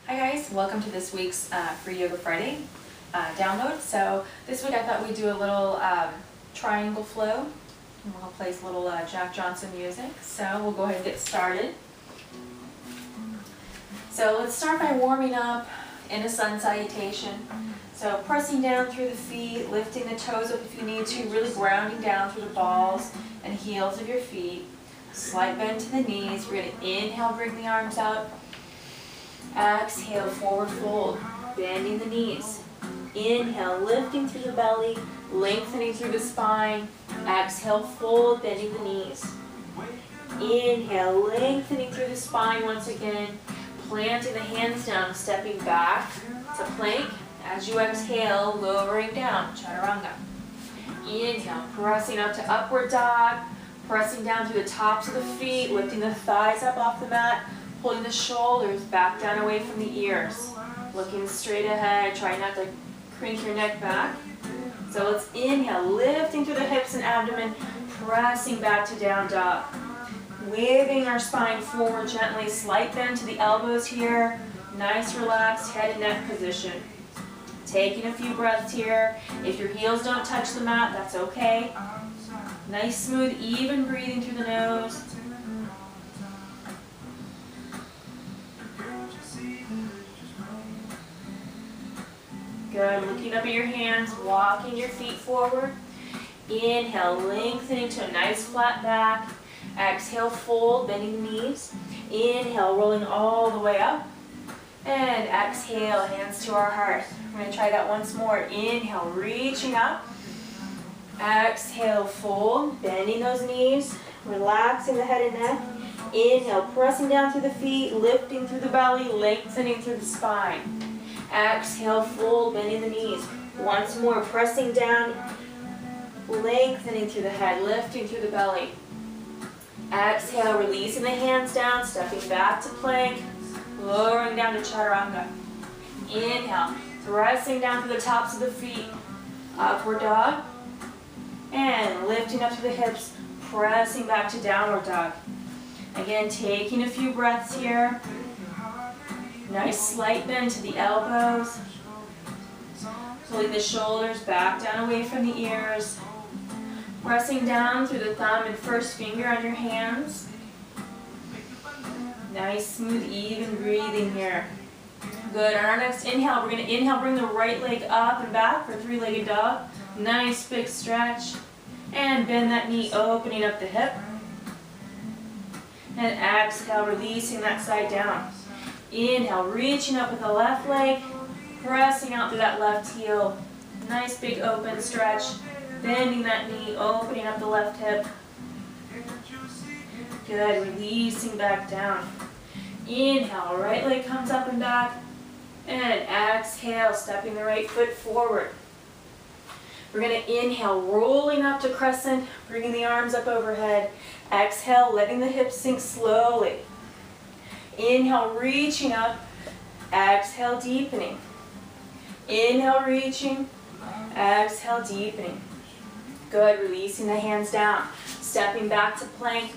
Hi guys, welcome to this week's Free Yoga Friday download. So this week I thought we'd do a little Triangle Flow. And we'll play some little Jack Johnson music. So we'll go ahead and get started. So let's start by warming up in a sun salutation. So pressing down through the feet, lifting the toes up if you need to, really grounding down through the balls and heels of your feet. Slight bend to the knees. We're going to inhale, bring the arms out. Exhale, forward fold, bending the knees. Inhale, lifting through the belly, lengthening through the spine. Exhale, fold, bending the knees. Inhale, lengthening through the spine once again. Planting the hands down, stepping back to plank. As you exhale, lowering down, chaturanga. Inhale, pressing up to upward dog. Pressing down through the tops of the feet, lifting the thighs up off the mat. Pulling the shoulders back down away from the ears. Looking straight ahead, try not to crink your neck back. So let's inhale, lifting through the hips and abdomen, pressing back to down dog. Waving our spine forward gently, slight bend to the elbows here. Nice relaxed head and neck position. Taking a few breaths here. If your heels don't touch the mat, that's okay. Nice, smooth, even breathing through the nose. Good, looking up at your hands, walking your feet forward. Inhale, lengthening to a nice flat back. Exhale, fold, bending the knees. Inhale, rolling all the way up. And exhale, hands to our heart. We're going to try that once more. Inhale, reaching up. Exhale, fold, bending those knees. Relaxing the head and neck. Inhale, pressing down through the feet, lifting through the belly, lengthening through the spine. Exhale, fold, bending the knees. Once more, pressing down, lengthening through the head, lifting through the belly. Exhale, releasing the hands down, stepping back to plank, lowering down to chaturanga. Inhale, pressing down to the tops of the feet, upward dog. And lifting up to the hips, pressing back to downward dog. Again, taking a few breaths here. Nice slight bend to the elbows. Pulling the shoulders back down away from the ears. Pressing down through the thumb and first finger on your hands. Nice, smooth, even breathing here. Good. On our next inhale, we're going to inhale, bring the right leg up and back for three-legged dog. Nice big stretch. And bend that knee, opening up the hip. And exhale, releasing that side down. Inhale, reaching up with the left leg, pressing out through that left heel. Nice big open stretch, bending that knee, opening up the left hip. Good, releasing back down. Inhale, right leg comes up and back. And exhale, stepping the right foot forward. We're going to inhale, rolling up to crescent, bringing the arms up overhead. Exhale, letting the hips sink slowly. Inhale, reaching up. Exhale, deepening. Inhale, reaching. Exhale, deepening. Good, releasing the hands down. Stepping back to plank.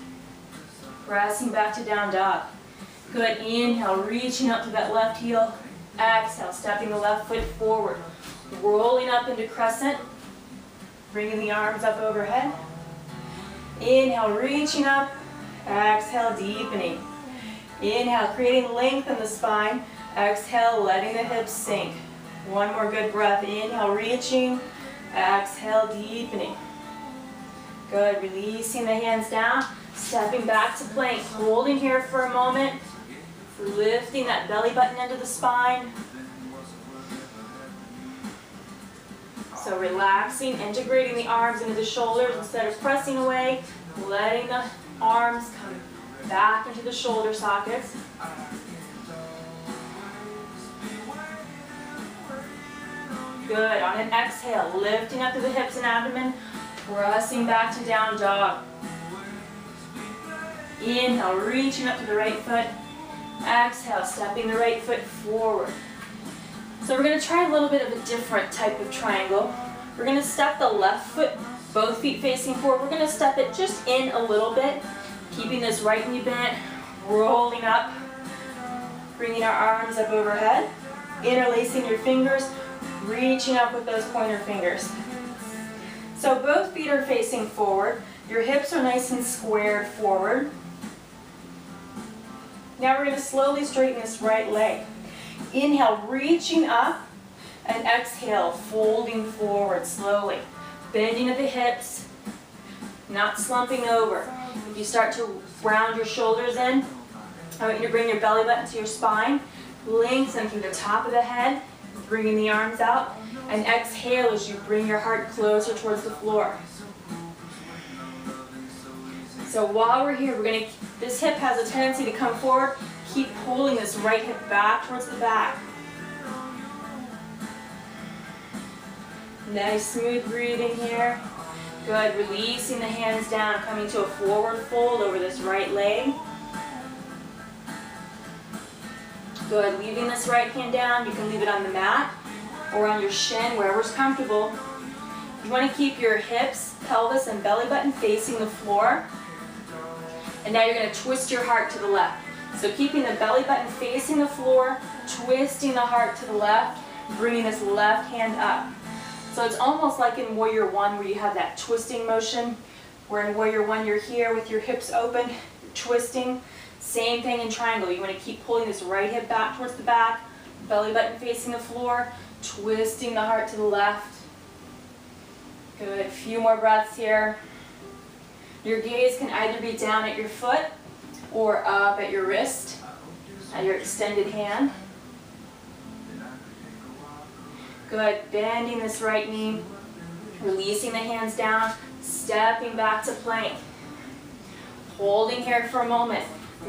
Pressing back to down dog. Good, inhale, reaching up to that left heel. Exhale, stepping the left foot forward. Rolling up into crescent. Bringing the arms up overhead. Inhale, reaching up. Exhale, deepening. Inhale, creating length in the spine. Exhale, letting the hips sink. One more good breath. Inhale, reaching. Exhale, deepening. Good, releasing the hands down. Stepping back to plank. Holding here for a moment. Lifting that belly button into the spine. So relaxing, integrating the arms into the shoulders instead of pressing away. Letting the arms come back into the shoulder sockets. Good. On an exhale, lifting up to the hips and abdomen, pressing back to down dog. Inhale, reaching up to the right foot. Exhale, stepping the right foot forward. So we're going to try a little bit of a different type of triangle. We're going to step the left foot, both feet facing forward. We're going to step it just in a little bit, keeping this right knee bent, rolling up. Bringing our arms up overhead, interlacing your fingers, reaching up with those pointer fingers. So both feet are facing forward. Your hips are nice and squared forward. Now we're going to slowly straighten this right leg. Inhale, reaching up, and exhale, folding forward slowly. Bending at the hips, not slumping over. If you start to round your shoulders in, I want you to bring your belly button to your spine, lengthen through the top of the head, bringing the arms out, and exhale as you bring your heart closer towards the floor. So while we're here, this hip has a tendency to come forward. Keep pulling this right hip back towards the back. Nice smooth breathing here. Good, releasing the hands down, coming to a forward fold over this right leg. Good, leaving this right hand down. You can leave it on the mat or on your shin, wherever's comfortable. You want to keep your hips, pelvis, and belly button facing the floor. And now you're going to twist your heart to the left. So keeping the belly button facing the floor, twisting the heart to the left, bringing this left hand up. So it's almost like in Warrior One where you have that twisting motion, where in Warrior One you're here with your hips open, twisting. Same thing in Triangle. You want to keep pulling this right hip back towards the back, belly button facing the floor, twisting the heart to the left. Good, a few more breaths here. Your gaze can either be down at your foot or up at your wrist, at your extended hand. Good, bending this right knee, releasing the hands down, stepping back to plank. Holding here for a moment,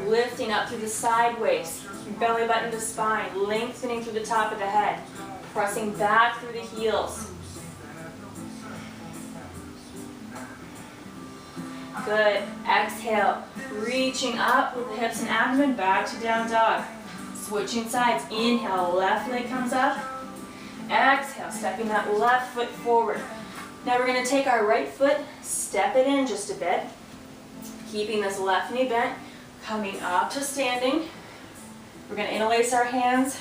lifting up through the sideways, belly button to spine, lengthening through the top of the head, pressing back through the heels. Good, exhale, reaching up with the hips and abdomen, back to down dog. Switching sides, inhale, left leg comes up. Exhale, stepping that left foot forward. Now we're going to take our right foot, step it in just a bit, keeping this left knee bent, coming up to standing. We're going to interlace our hands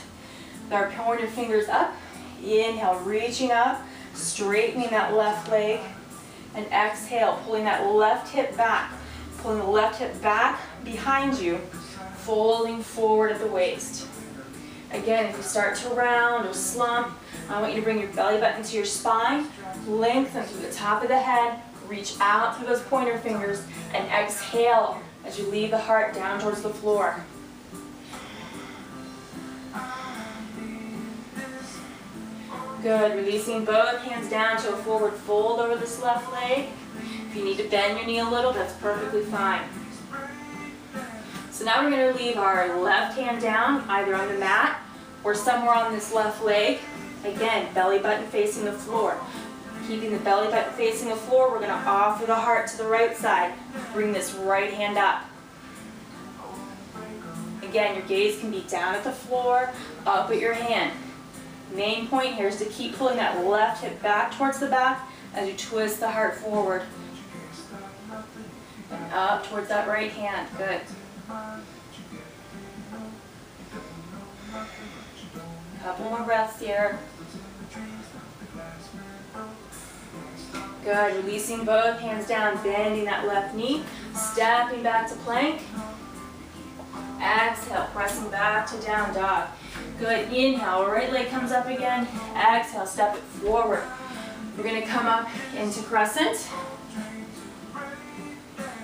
with our pointer fingers up. Inhale, reaching up, straightening that left leg. And exhale, pulling that left hip back. Pulling the left hip back behind you, folding forward at the waist. Again, if you start to round or slump, I want you to bring your belly button to your spine, lengthen through the top of the head, reach out through those pointer fingers, and exhale as you leave the heart down towards the floor. Good, releasing both hands down to a forward fold over this left leg. If you need to bend your knee a little, that's perfectly fine. So now we're going to leave our left hand down, either on the mat or somewhere on this left leg. Again, belly button facing the floor. Keeping the belly button facing the floor, we're going to offer the heart to the right side. Bring this right hand up. Again, your gaze can be down at the floor, up at your hand. Main point here is to keep pulling that left hip back towards the back as you twist the heart forward. And up towards that right hand. Good. Couple more breaths here. Good, releasing both hands down, bending that left knee, stepping back to plank. Exhale, pressing back to down dog. Good, inhale, right leg comes up again. Exhale, step it forward. We're going to come up into crescent.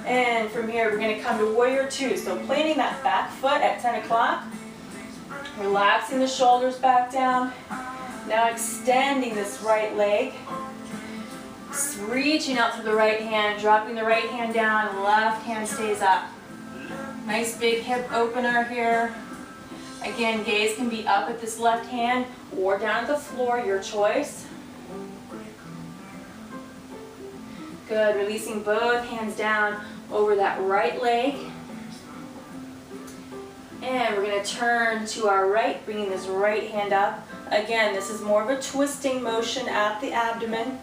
And from here, we're going to come to Warrior Two. So planting that back foot at 10 o'clock. Relaxing the shoulders back down. Now extending this right leg. Reaching out through the right hand, dropping the right hand down, left hand stays up. Nice big hip opener here. Again, gaze can be up at this left hand or down at the floor, your choice. Good, releasing both hands down over that right leg. And we're going to turn to our right, bringing this right hand up. Again, this is more of a twisting motion at the abdomen.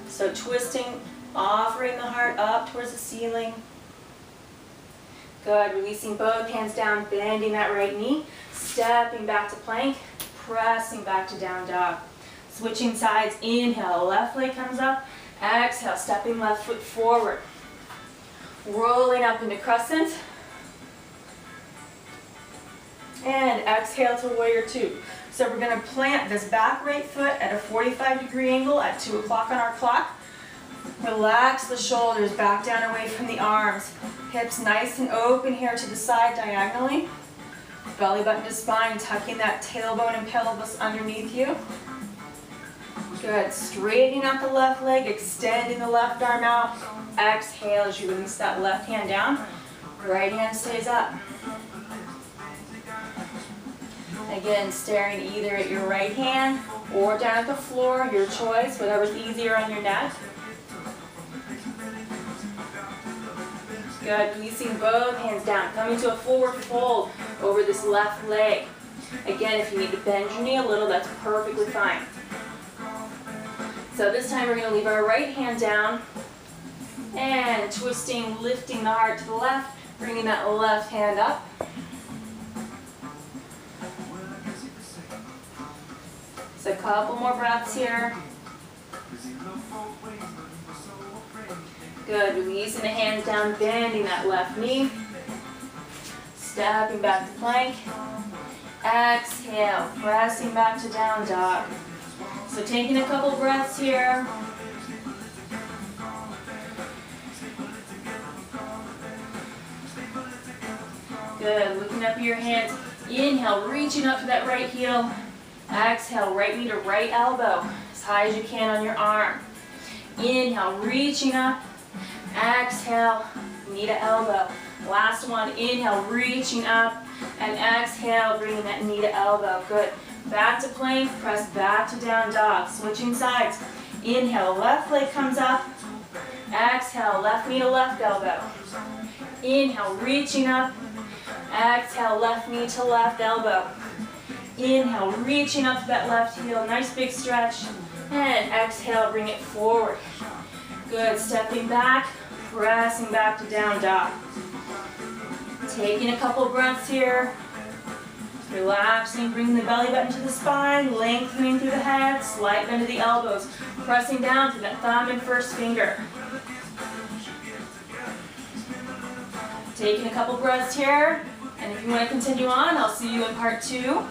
So twisting, offering the heart up towards the ceiling. Good, releasing both hands down, bending that right knee, stepping back to plank, pressing back to down dog. Switching sides, inhale, left leg comes up, exhale, stepping left foot forward. Rolling up into crescent. And exhale to warrior two. So we're going to plant this back right foot at a 45-degree angle at 2 o'clock on our clock. Relax the shoulders back down away from the arms. Hips nice and open here to the side diagonally. Belly button to spine, tucking that tailbone and pelvis underneath you. Good. Straightening out the left leg, extending the left arm out. Exhale as you release that left hand down. Right hand stays up. Again, staring either at your right hand or down at the floor, your choice, whatever's easier on your neck. Good, releasing both hands down, coming to a forward fold over this left leg. Again, if you need to bend your knee a little, that's perfectly fine. So this time we're going to leave our right hand down and twisting, lifting the heart to the left, bringing that left hand up. So a couple more breaths here. Good, releasing the hands down, bending that left knee. Stepping back to plank. Exhale, pressing back to down dog. So taking a couple breaths here. Good, looking up at your hands. Inhale, reaching up to that right heel. Exhale, right knee to right elbow, as high as you can on your arm. Inhale, reaching up. Exhale, knee to elbow. Last one, inhale, reaching up. And exhale, bringing that knee to elbow. Good. Back to plank, press back to down dog. Switching sides. Inhale, left leg comes up. Exhale, left knee to left elbow. Inhale, reaching up. Exhale, left knee to left elbow. Inhale, reaching up to that left heel. Nice big stretch. And exhale, bring it forward. Good. Stepping back, pressing back to down dog. Taking a couple breaths here. Relaxing, bringing the belly button to the spine, lengthening through the head, slight bend to the elbows, pressing down to that thumb and first finger. Taking a couple breaths here, and if you want to continue on, I'll see you in part 2.